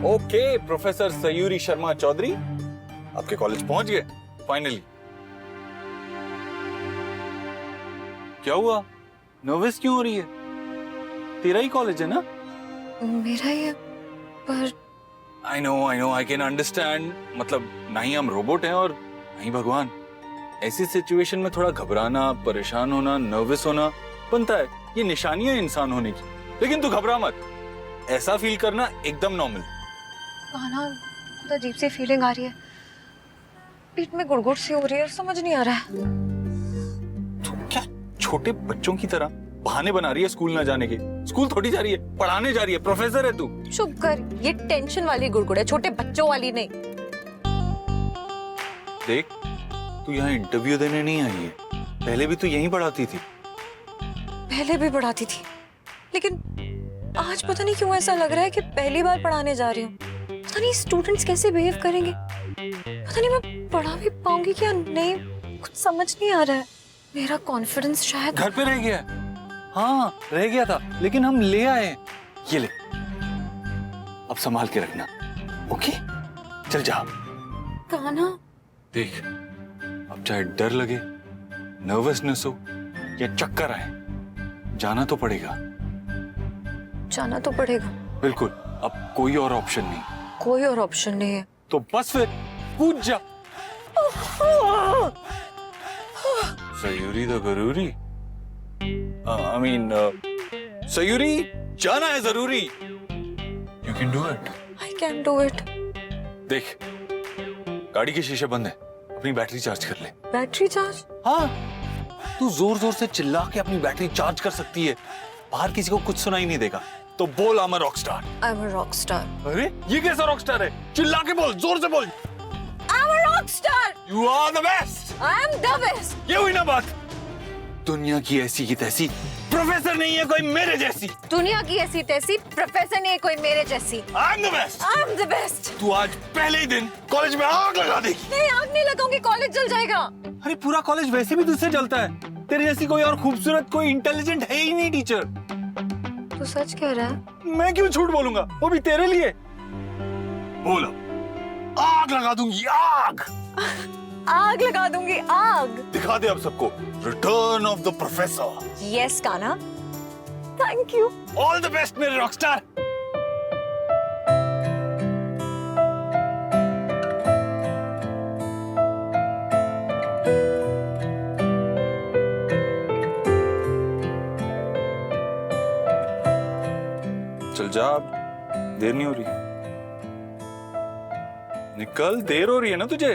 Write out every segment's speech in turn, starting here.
Okay professor Sayuri Sharma Chaudhary, आपके college पहुंच गए फाइनली। क्या हुआ, नर्वस क्यों हो रही है? तेरा ही कॉलेज है ना? मेरा ही है, पर I know, I can understand. मतलब ना ही हम रोबोट हैं और ना ही भगवान। ऐसी सिचुएशन में थोड़ा घबराना, परेशान होना, नर्वस होना बनता है, ये निशानियां इंसान होने की। लेकिन तू घबरा मत, ऐसा फील करना एकदम नॉर्मल। कान्हा, बहुत अजीब सी फीलिंग आ रही है, पीठ में गुड़गुड़ सी हो रही है, समझ नहीं आ रहा है। तू क्या छोटे बच्चों की तरह बहाने बना रही है स्कूल न जाने के? स्कूल थोड़ी जा रही है, पढ़ाने जा रही है, प्रोफेसर है तू। चुप कर, ये टेंशन वाली गुड़गुड़ है, छोटे बच्चों वाली नहीं। देख, तू यहाँ इंटरव्यू देने नहीं आई है, पहले भी तू यहीं पढ़ाती थी। पहले भी पढ़ाती थी, लेकिन आज पता नहीं क्यों ऐसा लग रहा है कि पहली बार पढ़ाने जा रही हूँ। पता नहीं स्टूडेंट्स कैसे बिहेव करेंगे, पता नहीं मैं पढ़ा भी पाऊंगी क्या नहीं, कुछ समझ नहीं आ रहा है। मेरा कॉन्फिडेंस शायद घर पे रह गया है। हाँ, रह गया था, लेकिन हम ले आए। ये ले, अब संभाल के रखना, ओके? चल जा। कान्हा, देख, अब चाहे डर लगे, नर्वसनेस हो या चक्कर आए, जाना तो पड़ेगा। जाना तो पड़ेगा। बिल्कुल, अब कोई और ऑप्शन नहीं। कोई और ऑप्शन नहीं है तो बस फिर कूद जा। सयूरी तो गरूरी, आई मीन सयूरी, जाना है जरूरी। You can do it. I can do it. देख, गाड़ी के शीशे बंद है, अपनी बैटरी चार्ज कर ले। Battery charge? हाँ, तू जोर जोर से चिल्ला के अपनी बैटरी चार्ज कर सकती है, बाहर किसी को कुछ सुनाई नहीं देगा। तो बोल, I am a rock star. I am a rock star. अरे ये कैसा रॉक स्टार है? चिल्ला के बोल, जोर से बोल। I am a rock star. You are the best. I am the best. ये हुई ना बात। दुनिया की ऐसी की तैसी प्रोफेसर नहीं है कोई मेरे जैसी। दुनिया की ऐसी तैसी प्रोफेसर नहीं है कोई मेरे जैसी। आई am the best. I am the best. तू आज पहले ही दिन कॉलेज में आग लगा देगी। नहीं, आग नहीं लगाऊंगी, कॉलेज जल जाएगा। अरे पूरा कॉलेज वैसे भी तुझसे जलता है, तेरे जैसी कोई और खूबसूरत, कोई इंटेलिजेंट है ही नहीं टीचर। तू सच कह रहा है? मैं क्यों झूठ बोलूंगा, वो भी तेरे लिए। बोलो, आग लगा दूंगी, आग। आग लगा दूंगी, आग। दिखा दे अब सबको, return of the professor. Yes Kanha, thank you. All the best मेरे रॉकस्टार। चल जा, देर नहीं हो रही। निकल, देर हो रही है ना तुझे।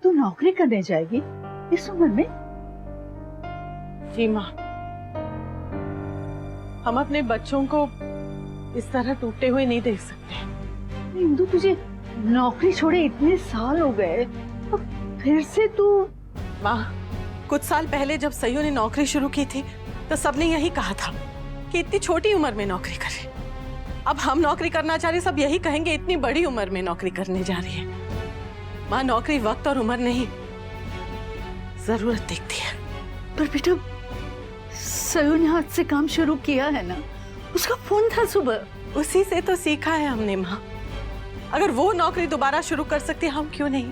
तू नौकरी करने जाएगी इस उम्र में? जी माँ, हम अपने बच्चों को इस तरह टूटे हुए नहीं देख सकते। इंदु, तुझे नौकरी छोड़े इतने साल हो गए, अब फिर से तू? माँ, कुछ साल पहले जब सयू ने नौकरी शुरू की थी तो सबने यही कहा था कि इतनी छोटी उम्र में नौकरी करे। अब हम नौकरी करना चाह रहे, सब यही कहेंगे इतनी बड़ी उम्र में नौकरी करने जा रही है। माँ, नौकरी वक्त और उम्र नहीं, जरूरत देखती है। पर बेटा, सयू ने हाथ से काम शुरू किया है ना, उसका फोन था सुबह। उसी से तो सीखा है हमने माँ। अगर वो नौकरी दोबारा शुरू कर सकती, हम क्यों नहीं?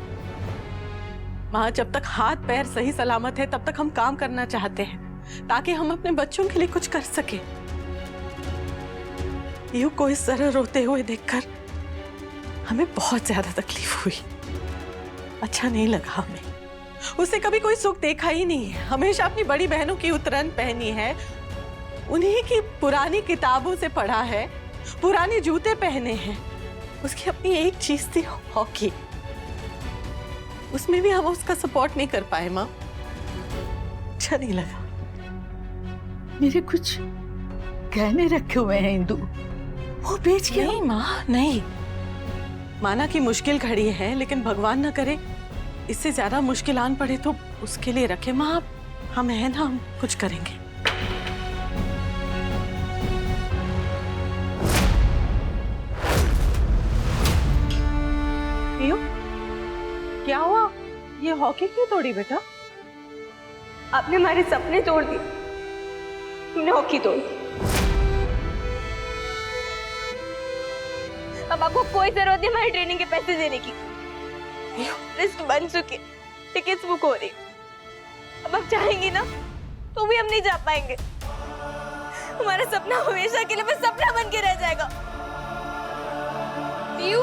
माँ, जब तक हाथ पैर सही सलामत है तब तक हम काम करना चाहते हैं, ताकि हम अपने बच्चों के लिए कुछ कर सके। यू को इस तरह रोते हुए देखकर हमें बहुत ज्यादा तकलीफ हुई, अच्छा नहीं लगा हमें। उसे कभी कोई सुख देखा ही नहीं है, हमेशा अपनी बड़ी बहनों की उतरन पहनी है, उन्हीं की पुरानी किताबों से पढ़ा है, पुराने जूते पहने हैं। उसकी अपनी एक चीज थी, हॉकी। उसमें भी हम उसका सपोर्ट नहीं कर पाए माँ, अच्छा नहीं लगा। मेरे कुछ गहने रखे हुए हैं इंदु, वो बेच के? नहीं माँ, नहीं। माना कि मुश्किल घड़ी है, लेकिन भगवान न करे इससे ज्यादा मुश्किल आन पड़े तो उसके लिए रखे माँ। हम है ना, हम कुछ करेंगे। क्या हुआ? ये हॉकी क्यों तोड़ी बेटा? आपने हमारे सपने तोड़ दिए, तुमने हॉकी तोड़ दी। अब आपको कोई जरूरत नहीं हमारी ट्रेनिंग के पैसे देने की। लिस्ट बन चुकी, टिकट्स बुक हो रही। अब आप चाहेंगी ना तो भी हम नहीं जा पाएंगे। हमारा सपना हमेशा के लिए बस सपना बन के रह जाएगा। पीयू,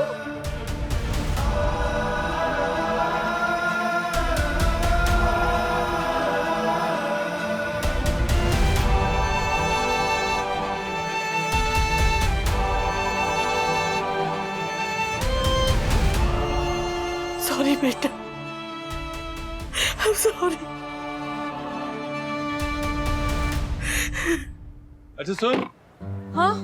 सॉरी बेटा, I'm sorry। अच्छा सुन, हाँ,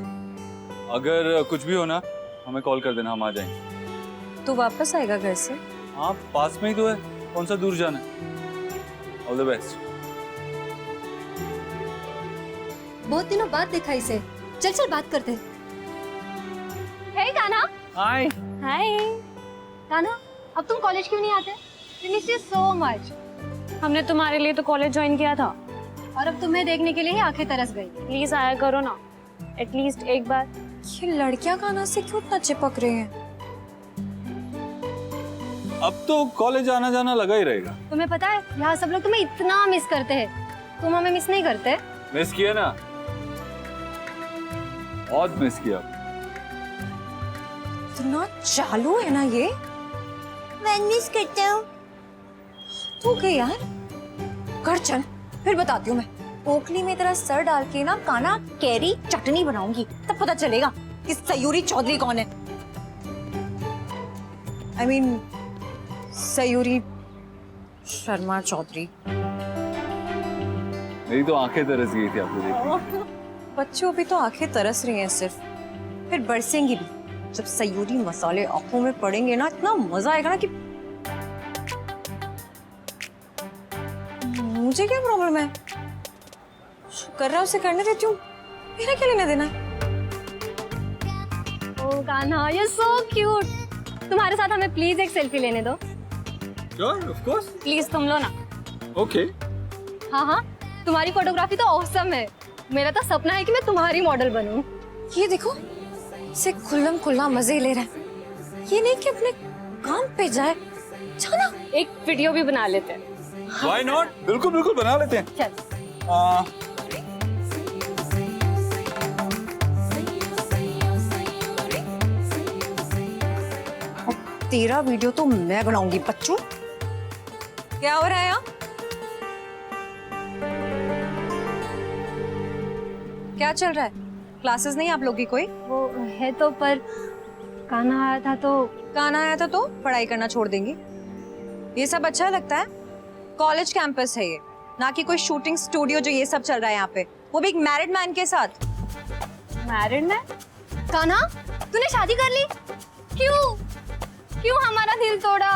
अगर कुछ भी हो ना हमें कॉल कर देना, हम आ जाएंगे। तू वापस आएगा घर से? हाँ, पास में ही तो है, कौन सा दूर जाना है। All the best. बहुत दिनों बाद देखा इसे। चल चल बात करते हैं। हे कान्हा। हाय। हाय। कान्हा, अब तुम कॉलेज क्यों नहीं आते? We miss you so much। हमने तुम्हारे लिए तो कॉलेज ज्वाइन किया था, और अब तुम्हें देखने के लिए ही आंखें तरस गई। प्लीज आया करो ना, एटलीस्ट एक बार। ये लड़कियां कान्हा से क्यों इतना चिपक रही हैं? अब तो कॉलेज आना जाना लगा ही रहेगा। तुम्हें पता है यहाँ सब लोग तुम्हें इतना मिस करते हैं, तुम हमें मिस नहीं करते? मिस किया ना, बहुत मिस किया। इतना चालू है ना ये। मैं मिस करता हूँ। तू गई यार, घर चल, फिर बताती हूँ मैं। ओखली में तेरा सर डाल के ना कान्हा कैरी चटनी बनाऊंगी, तब पता चलेगा कि सयूरी चौधरी कौन है। I mean, Sayuri Sharma Chaudhary. मेरी तो आंखें तरस गई थी आपको देख के। बच्चों भी तो आंखें तरस रही हैं सिर्फ, फिर बरसेंगी भी। जब सयूरी मसाले आंखों में पड़ेंगे ना, इतना मजा आएगा ना कि मुझे क्या प्रॉब्लम है, कर रहा उसे करने देती हूँ, मेरा क्या लेना देना। ओ कान्हा, you're so cute। तुम्हारे साथ हमें प्लीज एक सेल्फी लेने दो। Sure, of course. प्लीज तुम लो ना। Okay. हाँ हाँ, तुम्हारी फोटोग्राफी तो औसम है। मेरा तो सपना है कि मैं तुम्हारी मॉडल बनूं। ये देखो, इसे खुल्लम खुल्ला मजे ले रहा है। ये नहीं कि अपने काम पे जाए। जाना। एक वीडियो भी बना लेते हैं। Why not? बिल्कुल बिल्कुल बना लेते हैं। चल। तेरा वीडियो तो मैं बनाऊंगी बच्चों। क्या हो रहा है यहाँ? क्या चल रहा है? क्लासेस नहीं आप लोग की कोई? वो है तो, पर कान्हा आया था तो। कान्हा आया था तो पढ़ाई करना छोड़ देंगी? ये सब अच्छा लगता है? कॉलेज कैंपस है ये, ना कि कोई शूटिंग स्टूडियो जो ये सब चल रहा है यहाँ पे, वो भी एक मैरिड मैन के साथ। Married man? कान्हा, तूने शादी कर ली? क्यों? क्यों हमारा दिल तोड़ा?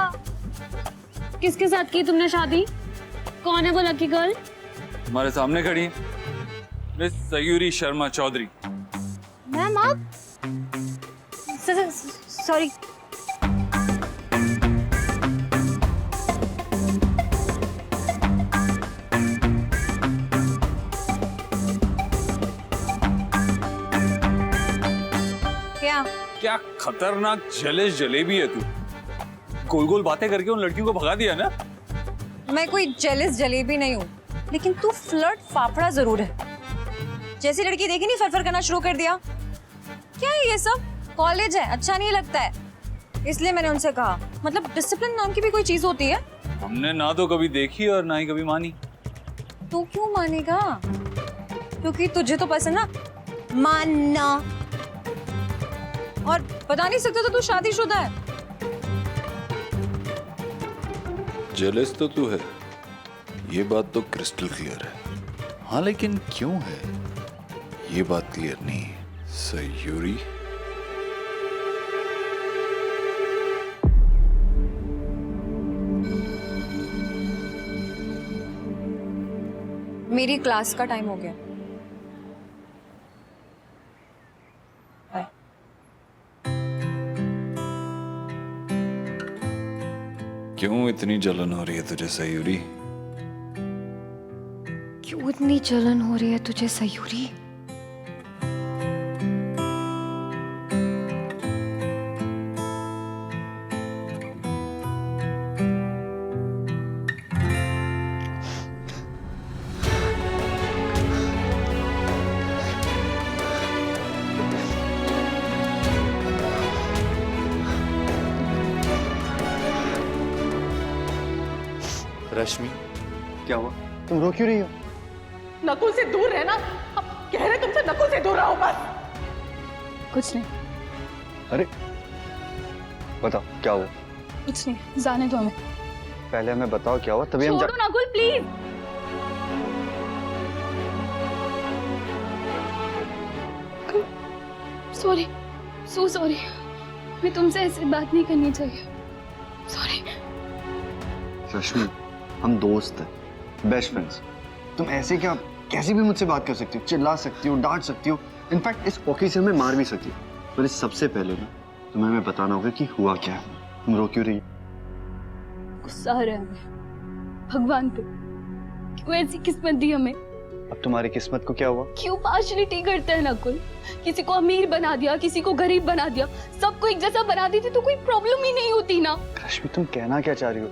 किसके साथ की तुमने शादी? कौन है वो लकी गर्ल? हमारे सामने खड़ी है, मिस सयूरी शर्मा चौधरी। मैम आप? सॉरी। क्या खतरनाक जलेस जलेबी है तू। गोल गोल बातें करके उन लड़कियों को भगा दिया ना। मैं कोई जेलस जलेबी नहीं हूँ, लेकिन तू फ्लर्ट फाफड़ा जरूर है। जैसी लड़की देखी नहीं फरफर करना शुरू कर दिया। क्या है ये सब? कॉलेज है, अच्छा नहीं लगता है, इसलिए मैंने उनसे कहा। मतलब डिसिप्लिन नाम की भी कोई चीज होती है? हमने ना तो कभी देखी और ना ही कभी मानी। तू क्यों मानेगा? क्योंकि तुझे तो पसंद ना मानना, और बता नहीं सकता तो तू शादीशुदा है। जेलस तो तू है, ये बात तो क्रिस्टल क्लियर है। हाँ, लेकिन क्यों है ये बात क्लियर नहीं है। सयूरी, मेरी क्लास का टाइम हो गया। बाय। क्यों इतनी जलन हो रही है तुझे सयूरी? क्यों इतनी जलन हो रही है तुझे सयूरी? रश्मि, क्या हुआ? तुम रो क्यों रही हो? नकुल से दूर रहना। हम कह रहे तुमसे नकुल से दूर रहो बस। कुछ नहीं, अरे बताओ क्या हुआ? कुछ नहीं, जाने दो हमें। पहले हमें बताओ क्या हुआ, तभी हम छोड़ो Nakul please. Sorry, so sorry, मैं तुमसे ऐसी बात नहीं करनी चाहिए। सॉरी। रश्मि, हम दोस्त हैं, बेस्ट फ्रेंड्स। तुम ऐसे क्या कैसे भी मुझसे बात कर सकती हो, चिल्ला सकती हो, डांट सकती हो, इनफैक्ट इस पॉकी से हमें मार भी सकती हो। पर इस सबसे पहले ना तुम्हें हमें बताना होगा कि हुआ क्या है। तुम रो क्यों रही हो? गुस्सा आ रहा है हमें भगवान पे, क्यों ऐसी किस्मत दी हमें? अब तुम्हारी किस्मत को क्या हुआ? क्यों पार्शलिटी करते हैं नकुल? किसी को अमीर बना दिया, किसी को गरीब बना दिया, सबको एक जैसा बना देती तो कोई प्रॉब्लम ही नहीं होती ना। रश्मि, तुम कहना क्या चाह रही हो?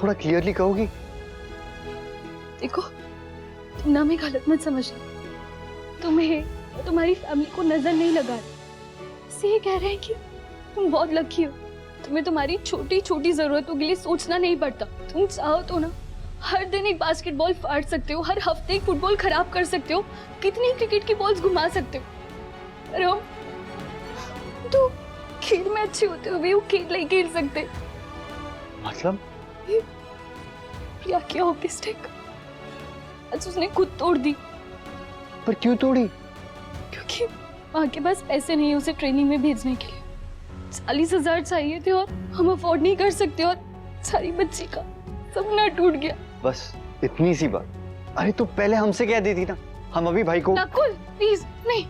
थोड़ा क्लियरली कहोगी? देखो, तुम ना हमें गलत मत समझना। तुम्हें तुम्हारी फैमिली को नजर नहीं लगा रहे। इससे ये कह रहे हैं कि तुम बहुत लकी हो, तुम्हें तुम्हारी छोटी छोटी जरूरतों के लिए सोचना नहीं पड़ता। तुम चाहो तो ना हर दिन एक बास्केटबॉल फाड़ सकते हो, हर हफ्ते एक फुटबॉल खराब कर सकते हो, कितनी क्रिकेट की बॉल्स घुमा सकते हो। अरे हम तो खेल में अच्छे होते हुए वो खेल नहीं खेल सकते। मतलब? प्रिया की हॉकी स्टिक आज उसने खुद तोड़ दी। पर क्यों तोड़ी? क्योंकि माँ के पास पैसे नहीं है उसे ट्रेनिंग में भेजने के लिए। 40,000 चाहिए थे और हम अफोर्ड नहीं कर सकते, और सारी बच्ची का सपना टूट गया। बस इतनी सी बात? अरे तो पहले हमसे कह देती ना, हम अभी भाई को। नकुल प्लीज, नहीं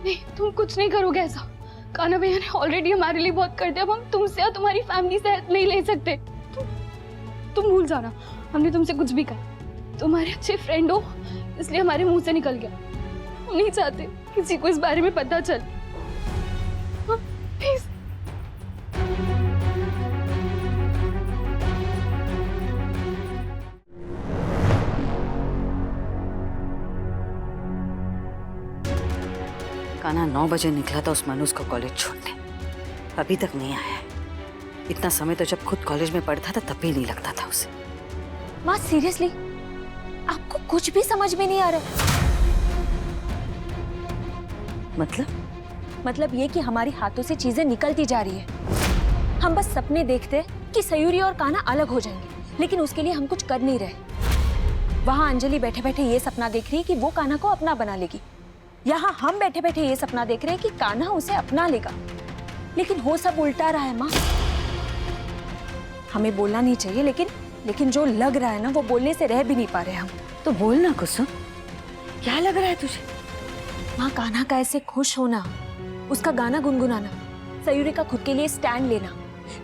नहीं, तुम कुछ नहीं करोगे ऐसा। कान्हा भैया ने ऑलरेडी हमारे लिए बहुत कर दिया। अब हम तुमसे या तुम्हारी फैमिली से हेल्प नहीं ले सकते। तुम भूल जाना हमने तुमसे कुछ भी कहा। तुम्हारे अच्छे फ्रेंड हो इसलिए हमारे मुंह से निकल गया। हम नहीं चाहते किसी को इस बारे में पता चल। प्लीज। कान्हा 9 बजे निकला था उस्मानुस को कॉलेज छोड़ने, अभी तक नहीं आया है। इतना समय तो जब खुद कॉलेज में पढ़ता था तब भी नहीं लगता था उसे। माँ सीरियसली आपको कुछ भी समझ में नहीं आ रहा? मतलब ये कि हमारे हाथों से चीजें निकलती जा रही है। हम बस सपने देखते हैं कि सयूरी और कान्हा अलग हो जाएंगे, लेकिन उसके लिए हम कुछ कर नहीं रहे। वहां अंजलि बैठे बैठे ये सपना देख रही है कि वो कान्हा को अपना बना लेगी। यहाँ हम बैठे बैठे ये सपना देख रहे हैं कि कान्हा उसे अपना लेगा, लेकिन हो सब उल्टा रहा है। माँ हमें बोलना नहीं चाहिए, लेकिन जो लग रहा है ना वो बोलने से रह भी नहीं पा रहे हम। तो बोलना कुसुम, क्या लग रहा है तुझे? माँ कान्हा का ऐसे खुश होना, उसका गाना गुनगुनाना, सयूरी का खुद के लिए स्टैंड लेना,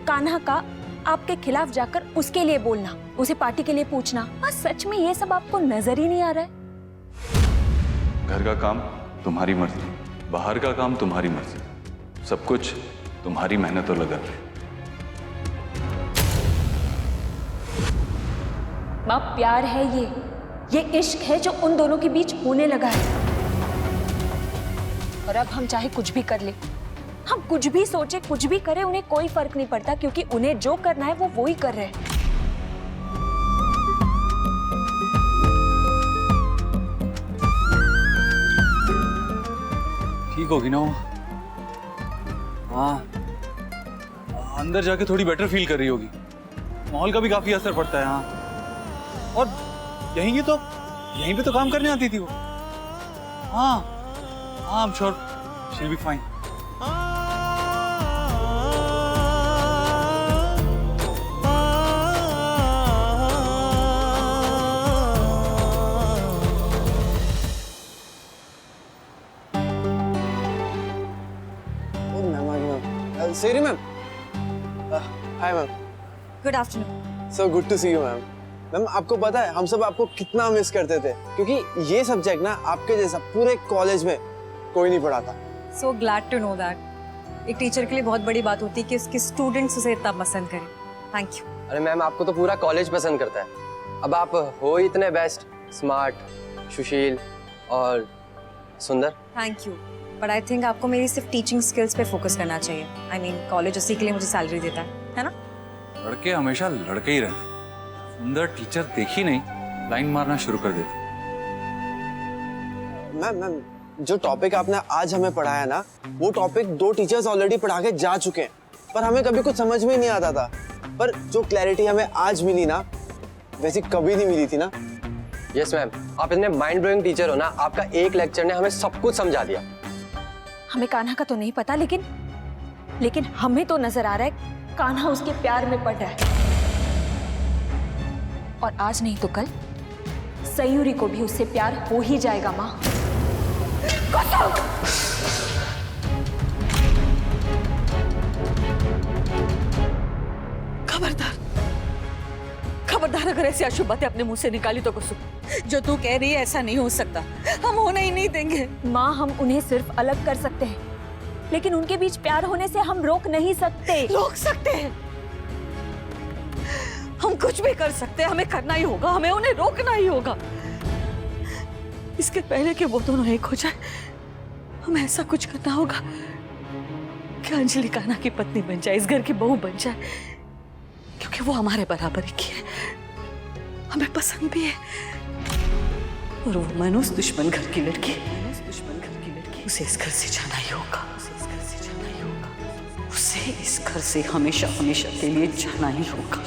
कान्हा का आपके खिलाफ जाकर उसके लिए बोलना, उसे पार्टी के लिए पूछना, माँ सच में ये सब आपको नजर ही नहीं आ रहा है? घर का काम तुम्हारी मर्जी, बाहर का काम तुम्हारी मर्जी, सब कुछ तुम्हारी मेहनत और लगन है। माँ प्यार है ये इश्क है जो उन दोनों के बीच होने लगा है। और अब हम चाहे कुछ भी कर ले, हम कुछ भी सोचे, कुछ भी करें, उन्हें कोई फर्क नहीं पड़ता, क्योंकि उन्हें जो करना है वो ही कर रहे हैं। ठीक होगी ना वो? हाँ, अंदर जाके थोड़ी बेटर फील कर रही होगी। माहौल का भी काफी असर पड़ता है। हाँ, और यहीं पे तो काम करने आती थी वो। हाँ, I am sure she will be fine. Siri ma'am. Hi ma'am. Good afternoon. So good to see you ma'am. Ma'am आपको पता है हम सब आपको कितना मिस करते थे, क्योंकि ये सब्जेक्ट ना आपके जैसा पूरे कॉलेज में कोई नहीं पढ़ाता। So glad to know that. एक टीचर के लिए बहुत बड़ी बात होती है कि उसके स्टूडेंट्स उसे इतना पसंद करें। Thank you. अरे मैम आपको तो पूरा कॉलेज पसंद करता है। अब आप हो इतने बेस्ट, स्मार्ट, सुशील और सुंदर। Thank you, but I think आपको मेरी सिर्फ टीचिंग स्किल्स पे फोकस करना चाहिए। आई मीन कॉलेज उसी के लिए मुझे सैलरी देता है ना? लड़के हमेशा लड़के ही रहते। सुंदर टीचर देखी नहीं, लाइन मारना शुरू कर देती। मैम जो टॉपिक आपने आज हमें पढ़ाया ना, वो टॉपिक 2 टीचर्स ऑलरेडी पढ़ा के जा चुके हैं, पर हमें कभी कुछ समझ में नहीं आता था। पर जो क्लैरिटी हमें आज मिली ना, वैसी कभी नहीं मिली थी ना। यस मैम, आप इतने माइंड ब्लोइंग टीचर हो ना, आपका एक लेक्चर ने हमें सब कुछ समझा दिया। हमें कान्हा का तो नहीं पता, लेकिन हमें तो नजर आ रहा है कान्हा उसके प्यार में पड़ रहा है। और आज नहीं तो कल सयूरी को भी उससे प्यार हो ही जाएगा माँ। खबरदार, खबरदार, अगर ऐसी अशुभ बातें अपने मुंह से निकाली तो कुसुम, जो तू कह रही है ऐसा नहीं हो सकता, हम होने ही नहीं देंगे। माँ, हम उन्हें सिर्फ अलग कर सकते हैं, लेकिन उनके बीच प्यार होने से हम रोक नहीं सकते। रोक सकते हैं, हम कुछ भी कर सकते हैं, हमें करना ही होगा, हमें उन्हें रोकना ही होगा। इसके पहले कि वो दोनों एक हो जाए, हमें ऐसा कुछ करना होगा कि अंजलि कान्हा की पत्नी बन जाए, इस घर की बहू बन जाए, क्योंकि वो हमारे बराबर की है, हमें पसंद भी है। और वो मनोज दुश्मन घर की लड़की, उसे इस घर से जाना ही होगा, उसे इस घर से हमेशा हमेशा के लिए जाना ही होगा।